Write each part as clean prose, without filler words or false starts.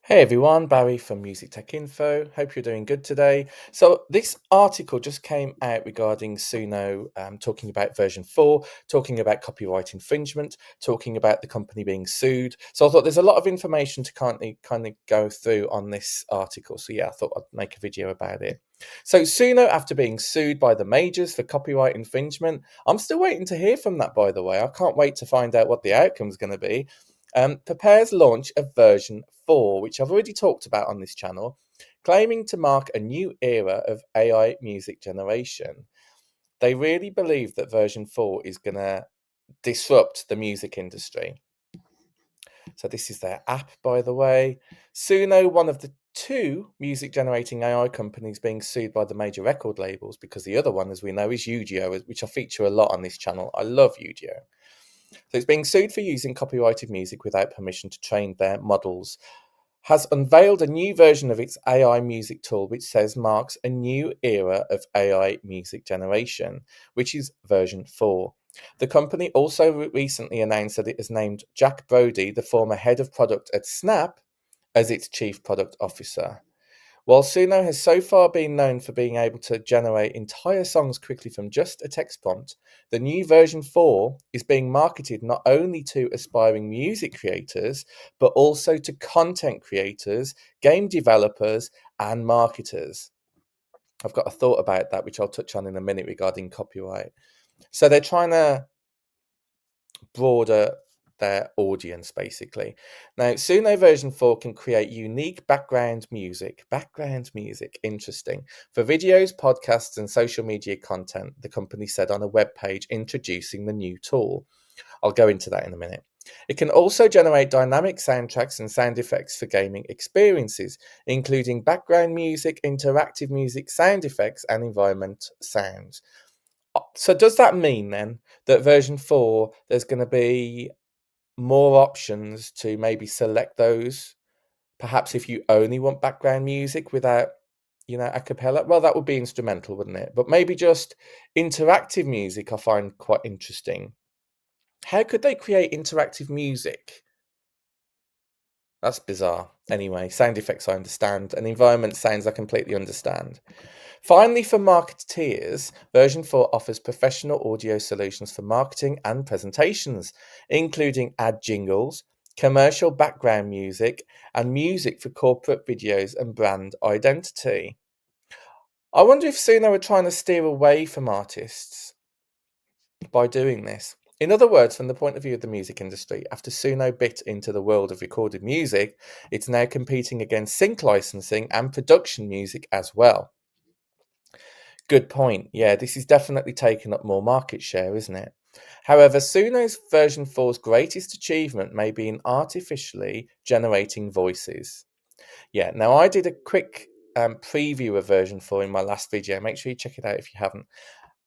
Hey everyone, Barry from Music Tech Info. Hope you're doing good today. So, this article just came out regarding Suno, talking about version 4, talking about copyright infringement, talking about the company being sued. So, I thought there's a lot of information to kind of go through on this article. So, yeah, I thought I'd make a video about it. So, Suno, after being sued by the majors for copyright infringement, I'm still waiting to hear from that, by the way. I can't wait to find out what the outcome's going to be. Prepares launch of version 4, which I've already talked about on this channel, claiming to mark a new era of AI music generation. They really believe that version 4 is going to disrupt the music industry. So, this is their app, by the way. Suno, one of the two music generating AI companies being sued by the major record labels, because the other one, as we know, is Udio, which I feature a lot on this channel. I love Udio. So it's being sued for using copyrighted music without permission to train their models, has unveiled a new version of its AI music tool, which says marks a new era of AI music generation, which is version 4. The company also recently announced that it has named Jack Brody, the former head of product at Snap, as its chief product officer. While Suno has so far been known for being able to generate entire songs quickly from just a text prompt, the new version 4 is being marketed not only to aspiring music creators, but also to content creators, game developers, and marketers. I've got a thought about that, which I'll touch on in a minute regarding copyright. So they're trying to broader their audience basically. Now, Suno version 4 can create unique background music. Background music, interesting. For videos, podcasts, and social media content, the company said on a web page introducing the new tool. I'll go into that in a minute. It can also generate dynamic soundtracks and sound effects for gaming experiences, including background music, interactive music, sound effects, and environment sounds. So does that mean then that version 4 there's going to be more options to maybe select those? Perhaps if you only want background music without, a cappella, well, that would be instrumental, wouldn't it? But maybe just interactive music I find quite interesting. How could they create interactive music? That's bizarre. Anyway, sound effects I understand, and environment sounds I completely understand. Finally, for marketeers, version 4 offers professional audio solutions for marketing and presentations, including ad jingles, commercial background music, and music for corporate videos and brand identity. I wonder if Suno are trying to steer away from artists by doing this. In other words, from the point of view of the music industry, after Suno bit into the world of recorded music, it's now competing against sync licensing and production music as well. Good point. Yeah, this is definitely taking up more market share, isn't it? However, Suno's version 4's greatest achievement may be in artificially generating voices. Yeah, now I did a quick preview of version 4 in my last video. Make sure you check it out if you haven't.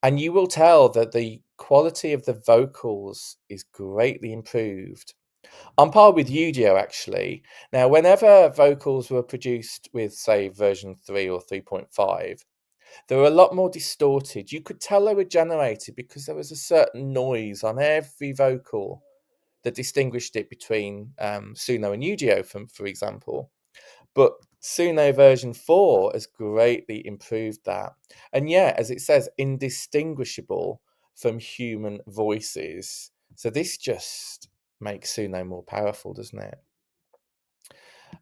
And you will tell that the quality of the vocals is greatly improved. On par with Udio, actually. Now, whenever vocals were produced with, say, version 3 or 3.5, they were a lot more distorted. You could tell they were generated because there was a certain noise on every vocal that distinguished it between Suno and Udio, for example. But Suno version 4 has greatly improved that. And yeah, as it says, indistinguishable from human voices. So this just makes Suno more powerful, doesn't it?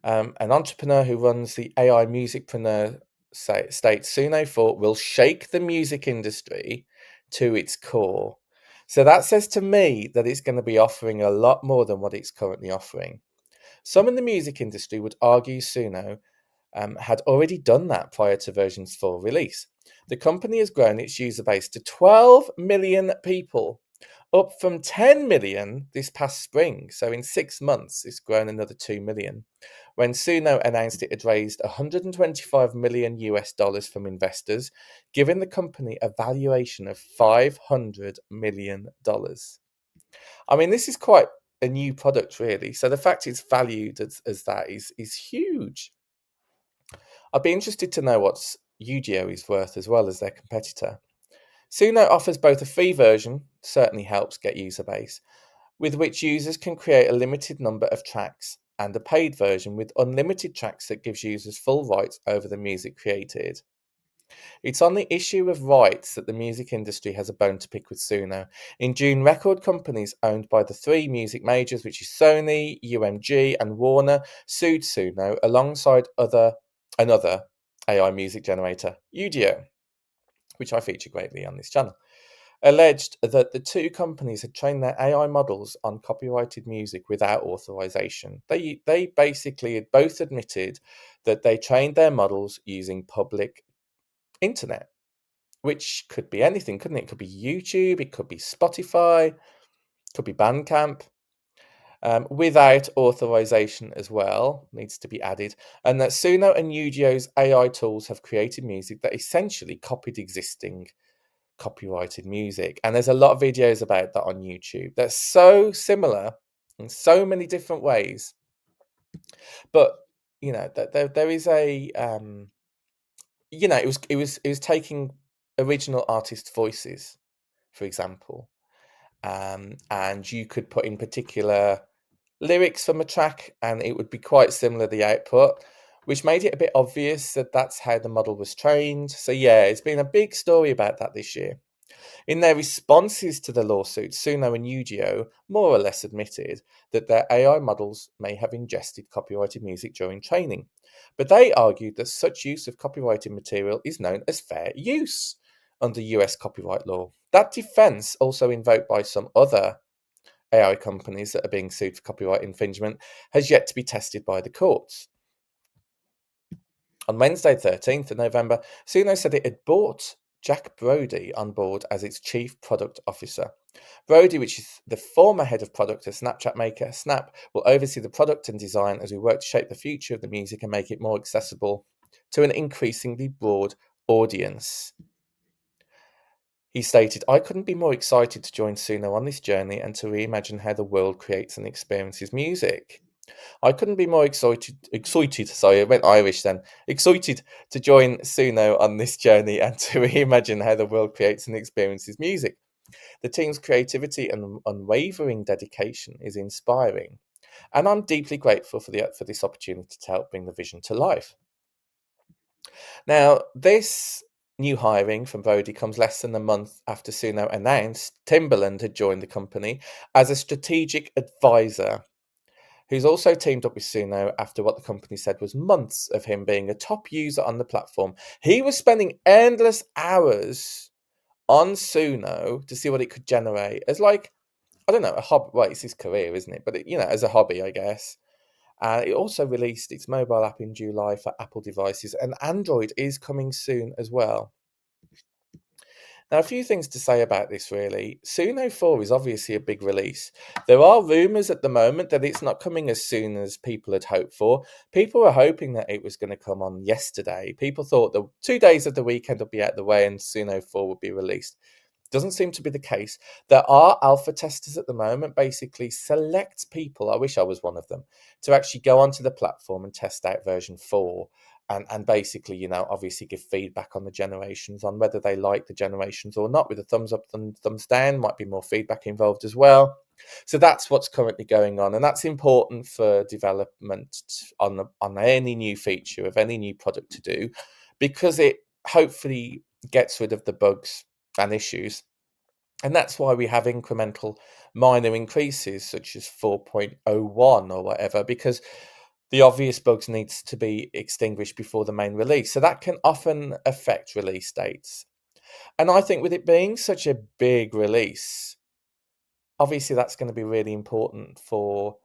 An entrepreneur who runs the AI Musicpreneur states Suno 4 will shake the music industry to its core. So that says to me that it's going to be offering a lot more than what it's currently offering. Some in the music industry would argue Suno had already done that prior to version's 4 release. The company has grown its user base to 12 million people, up from 10 million this past spring. So in 6 months, it's grown another 2 million. When Suno announced it had raised 125 million US dollars from investors, giving the company a valuation of $500 million. I mean, this is quite a new product, really. So the fact it's valued as that is huge. I'd be interested to know what Udio is worth as well as their competitor. Suno offers both a free version, certainly helps get user base, with which users can create a limited number of tracks, and a paid version with unlimited tracks that gives users full rights over the music created. It's on the issue of rights that the music industry has a bone to pick with Suno. In June, record companies owned by the three music majors, which is Sony, UMG, and Warner, sued Suno alongside another AI music generator, Udio, which I feature greatly on this channel, alleged that the two companies had trained their AI models on copyrighted music without authorization. They basically had both admitted that they trained their models using public internet, which could be anything, couldn't it? It could be YouTube, it could be Spotify, it could be Bandcamp, without authorization as well, needs to be added. And that Suno and Udio's AI tools have created music that essentially copied existing copyrighted music. And there's a lot of videos about that on YouTube. They're so similar in so many different ways. But there is a it was taking original artist voices, for example, and you could put in particular lyrics from a track, and it would be quite similar the output, which made it a bit obvious that that's how the model was trained. So yeah, it's been a big story about that this year. In their responses to the lawsuit, Suno and Udio more or less admitted that their AI models may have ingested copyrighted music during training, but they argued that such use of copyrighted material is known as fair use under US copyright law. That defense, also invoked by some other AI companies that are being sued for copyright infringement, has yet to be tested by the courts. On Wednesday, 13th of November, Suno said it had brought Jack Brody on board as its chief product officer. Brody, which is the former head of product at Snapchat maker Snap, will oversee the product and design as we work to shape the future of the music and make it more accessible to an increasingly broad audience. He stated, "I couldn't be more excited to join Suno on this journey and to reimagine how the world creates and experiences music. I couldn't be more excited, sorry, I went Irish then, excited to join Suno on this journey and to reimagine how the world creates and experiences music. The team's creativity and unwavering dedication is inspiring, and I'm deeply grateful for this opportunity to help bring the vision to life." Now, this new hiring from Brody comes less than a month after Suno announced Timbaland had joined the company as a strategic advisor, who's also teamed up with Suno after what the company said was months of him being a top user on the platform. He was spending endless hours on Suno to see what it could generate as, like, I don't know, a hobby. Well, it's his career, isn't it? But as a hobby, I guess. It also released its mobile app in July for Apple devices, and Android is coming soon as well. Now, a few things to say about this, really. Suno 4 is obviously a big release. There are rumours at the moment that it's not coming as soon as people had hoped for. People were hoping that it was going to come on yesterday. People thought the 2 days of the weekend would be out of the way and Suno 4 would be released. Doesn't seem to be the case. There are alpha testers at the moment, basically select people, I wish I was one of them, to actually go onto the platform and test out version 4 and basically, obviously give feedback on the generations, on whether they like the generations or not, with a thumbs up and thumbs down. Might be more feedback involved as well. So that's what's currently going on, and that's important for development on any new feature of any new product to do, because it hopefully gets rid of the bugs and issues. And that's why we have incremental minor increases such as 4.01 or whatever, because the obvious bugs needs to be extinguished before the main release. So that can often affect release dates. And I think with it being such a big release, obviously that's going to be really important for,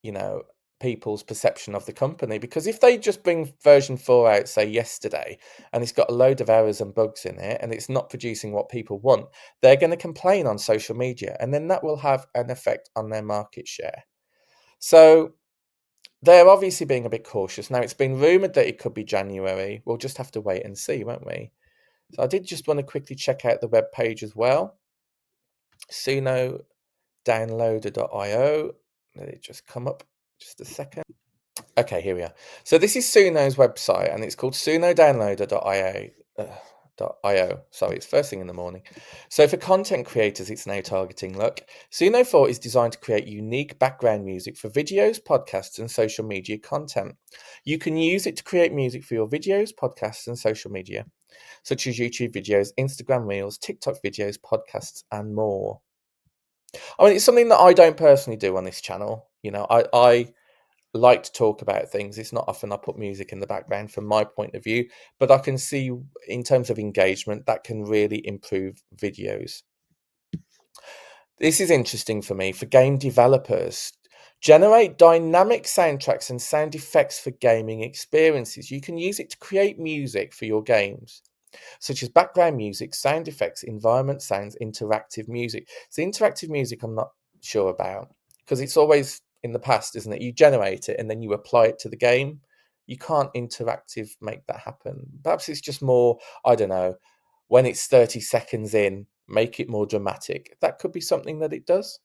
you know, people's perception of the company, because if they just bring version 4 out, say yesterday, and it's got a load of errors and bugs in it and it's not producing what people want, they're going to complain on social media, and then that will have an effect on their market share. So they're obviously being a bit cautious. Now, it's been rumored that it could be January. We'll just have to wait and see, won't we? So I did just want to quickly check out the web page as well. Sunodownloader.io. Let it just come up just a second. Okay, here we are. So this is Suno's website, and it's called sunodownloader.io. Suno.io. Sorry, it's first thing in the morning. So for content creators, it's now targeting. Look, Suno 4 is designed to create unique background music for videos, podcasts, and social media content. You can use it to create music for your videos, podcasts, and social media, such as YouTube videos, Instagram Reels, TikTok videos, podcasts, and more. I mean, it's something that I don't personally do on this channel. I like to talk about things. It's not often I put music in the background from my point of view, but I can see in terms of engagement that can really improve videos. This is interesting for me for game developers. Generate dynamic soundtracks and sound effects for gaming experiences. You can use it to create music for your games, such as background music, sound effects, environment sounds, interactive music. So interactive music I'm not sure about, because it's always in the past, isn't it? You generate it and then you apply it to the game. You can't interactive make that happen. Perhaps it's just more, I don't know, when it's 30 seconds in, make it more dramatic. That could be something that it does.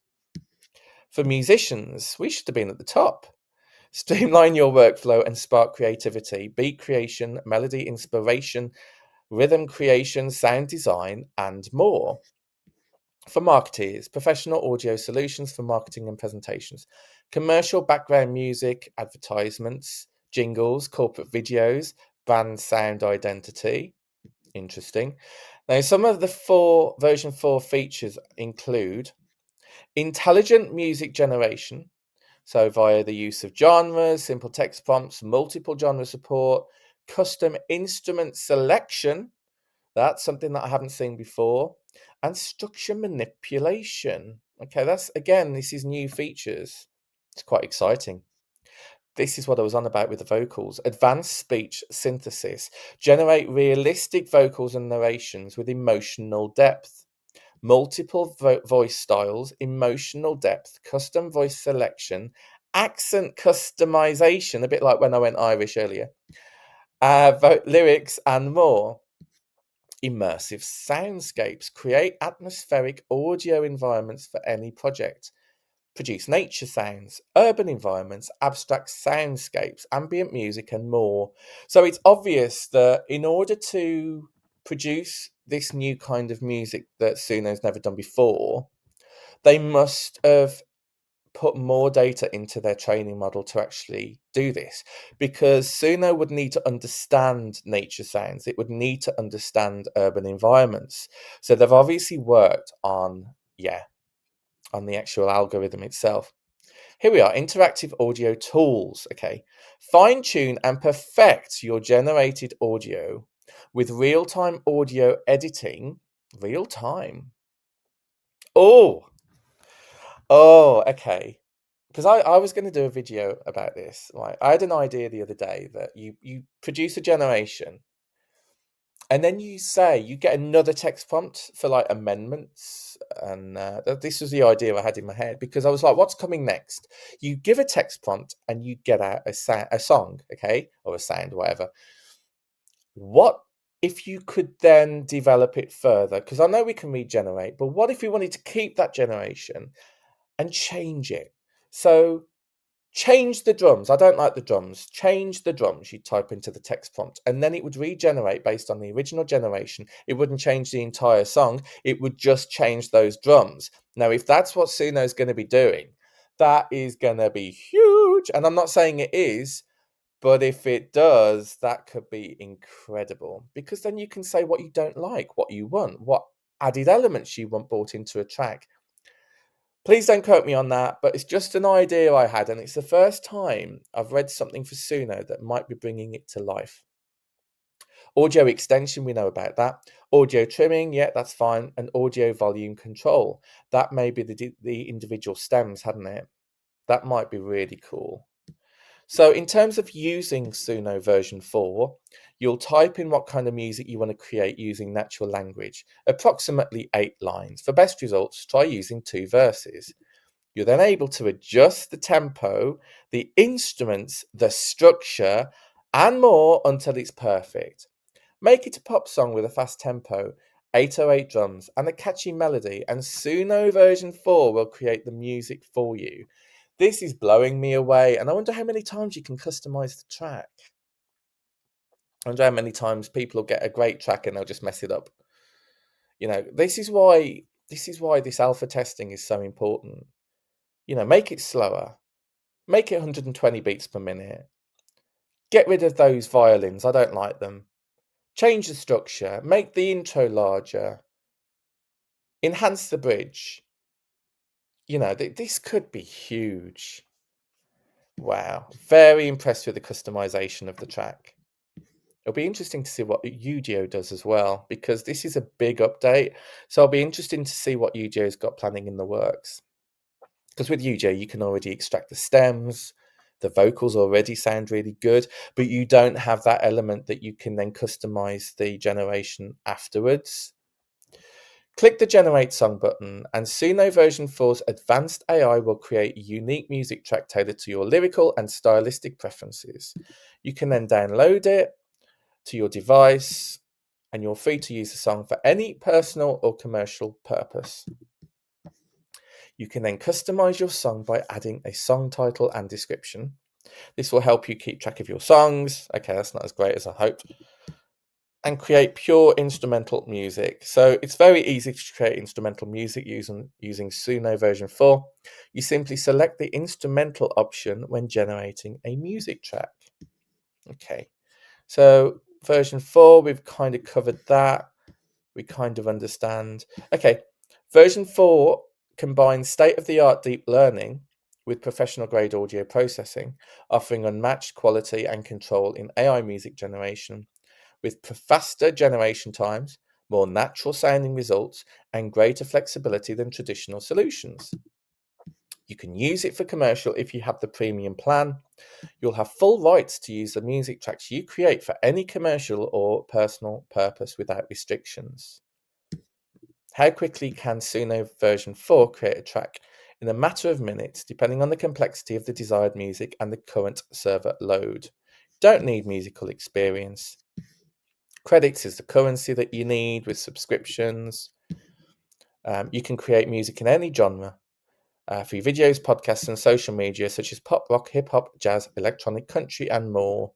For musicians, we should have been at the top. Streamline your workflow and spark creativity, beat creation, melody inspiration, rhythm creation, sound design, and more. For marketeers, professional audio solutions for marketing and presentations, commercial background music, advertisements, jingles, corporate videos, brand sound identity. Interesting. Now, some of the version 4 features include intelligent music generation. So, via the use of genres, simple text prompts, multiple genre support, custom instrument selection. That's something that I haven't seen before. And structure manipulation. Okay, this is new features. It's quite exciting. This is what I was on about with the vocals. Advanced speech synthesis. Generate realistic vocals and narrations with emotional depth. Multiple voice styles, emotional depth, custom voice selection, accent customization, a bit like when I went Irish earlier, lyrics, and more. Immersive soundscapes. Create atmospheric audio environments for any project. Produce nature sounds, urban environments, abstract soundscapes, ambient music, and more. So it's obvious that in order to produce this new kind of music that Suno's never done before, they must have put more data into their training model to actually do this, because Suno would need to understand nature sounds, it would need to understand urban environments. So they've obviously worked on the actual algorithm itself. Here we are, interactive audio tools. Okay, fine tune and perfect your generated audio with real time audio editing. Real time. Oh, okay. Because I was going to do a video about this. Right, I had an idea the other day that you produce a generation, and then you get another text prompt for like amendments, and this was the idea I had in my head, because I was like, what's coming next? You give a text prompt and you get out a song, okay, or a sound, whatever. What if you could then develop it further? Because I know we can regenerate, but what if we wanted to keep that generation and change it? So change the drums. I don't like the drums. Change the drums. You type into the text prompt, and then it would regenerate based on the original generation. It wouldn't change the entire song. It would just change those drums. Now, if that's what Suno is going to be doing, that is going to be huge. And I'm not saying it is, but if it does, that could be incredible, because then you can say what you don't like, what you want, what added elements you want brought into a track. Please don't quote me on that, but it's just an idea I had, and it's the first time I've read something for Suno that might be bringing it to life. Audio extension, we know about that. Audio trimming, yeah, that's fine. And audio volume control. That may be the individual stems, hadn't it? That might be really cool. So in terms of using Suno version 4, you'll type in what kind of music you want to create using natural language, approximately 8 lines. For best results, try using 2 verses. You're then able to adjust the tempo, the instruments, the structure, and more until it's perfect. Make it a pop song with a fast tempo, 808 drums, and a catchy melody, and Suno version 4 will create the music for you. This is blowing me away, and I wonder how many times you can customize the track. I wonder how many times people will get a great track and they'll just mess it up. This is why this alpha testing is so important. Make it slower, make it 120 beats per minute. Get rid of those violins, I don't like them. Change the structure, make the intro larger, enhance the bridge. This could be huge. Wow, very impressed with the customization of the track. It'll be interesting to see what UGO does as well, because this is a big update. So it'll be interesting to see what UGO's got planning in the works. Because with UGO, you can already extract the stems, the vocals already sound really good, but you don't have that element that you can then customize the generation afterwards. Click the Generate Song button, and Suno version 4's advanced AI will create a unique music track tailored to your lyrical and stylistic preferences. You can then download it to your device, and you're free to use the song for any personal or commercial purpose. You can then customize your song by adding a song title and description. This will help you keep track of your songs. Okay, that's not as great as I hoped. And create pure instrumental music. So it's very easy to create instrumental music using Suno version 4. You simply select the instrumental option when generating a music track. Okay, so version 4, we've kind of covered that. We kind of understand. Okay, version 4 combines state-of-the-art deep learning with professional-grade audio processing, offering unmatched quality and control in AI music generation, with faster generation times, more natural sounding results, and greater flexibility than traditional solutions. You can use it for commercial if you have the premium plan. You'll have full rights to use the music tracks you create for any commercial or personal purpose without restrictions. How quickly can Suno version 4 create a track? In a matter of minutes, depending on the complexity of the desired music and the current server load. Don't need musical experience. Credits is the currency that you need with subscriptions. You can create music in any genre for your videos, podcasts, and social media, such as pop, rock, hip hop, jazz, electronic, country, and more.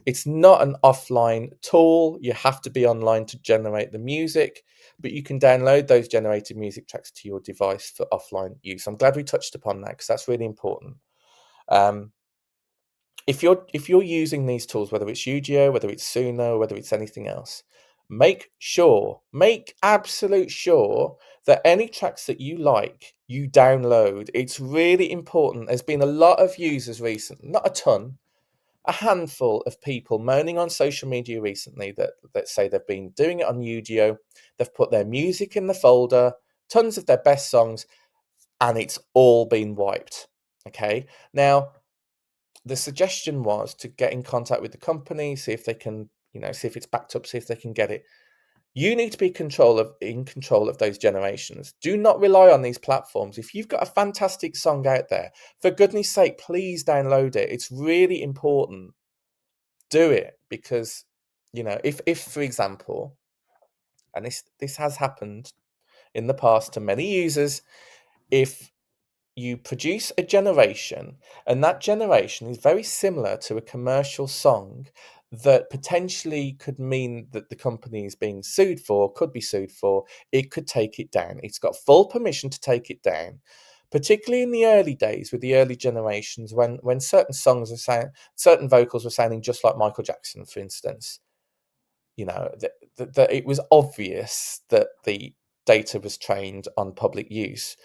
It's not an offline tool. You have to be online to generate the music, but you can download those generated music tracks to your device for offline use. I'm glad we touched upon that because that's really important. If you're using these tools, whether it's UGO, whether it's Suno, whether it's anything else, make absolute sure that any tracks that you like, you download. It's really important. There's been a lot of users recently, not a ton, a handful of people moaning on social media recently that say they've been doing it on UGO. They've put their music in the folder, tons of their best songs, and it's all been wiped. Okay, now the suggestion was to get in contact with the company, see if they can, see if it's backed up, see if they can get it. You need to be in control of those generations. Do not rely on these platforms. If you've got a fantastic song out there, for goodness sake, please download it. It's really important. Do it because, if for example, and this has happened in the past to many users, if you produce a generation and that generation is very similar to a commercial song that potentially could mean that the company is being sued for, could be sued for, it could take it down. It's got full permission to take it down, particularly in the early days with the early generations when certain vocals were sounding just like Michael Jackson, for instance. That it was obvious that the data was trained on public use.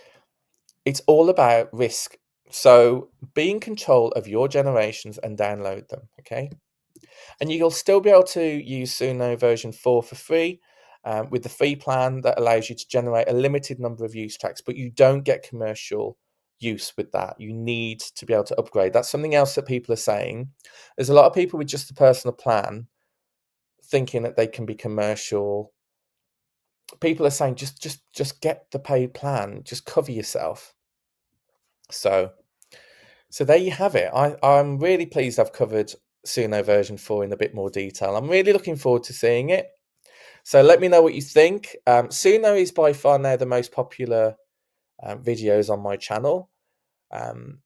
It's all about risk. So be in control of your generations and download them, okay? And you'll still be able to use Suno version 4 for free with the free plan that allows you to generate a limited number of use tracks, but you don't get commercial use with that. You need to be able to upgrade. That's something else that people are saying. There's a lot of people with just a personal plan thinking that they can be commercial. People are saying just get the paid plan, just cover yourself. So there you have it. I'm really pleased I've covered Suno version 4 in a bit more detail. I'm really looking forward to seeing it. So let me know what you think. Suno is by far now the most popular videos on my channel. Um,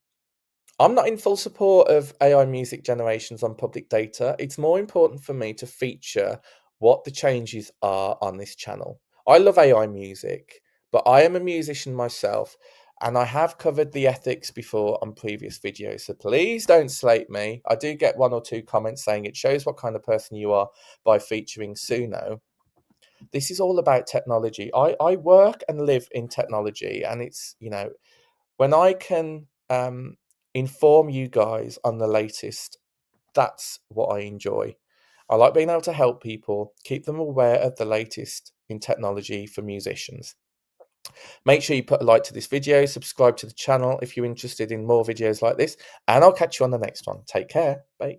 I'm not in full support of AI music generations on public data. It's more important for me to feature what the changes are on this channel. I love AI music, but I am a musician myself and I have covered the ethics before on previous videos. So please don't slate me. I do get one or two comments saying it shows what kind of person you are by featuring Suno. This is all about technology. I work and live in technology, and it's, when I can inform you guys on the latest, that's what I enjoy. I like being able to help people, keep them aware of the latest in technology for musicians. Make sure you put a like to this video, subscribe to the channel if you're interested in more videos like this, and I'll catch you on the next one. Take care. Bye.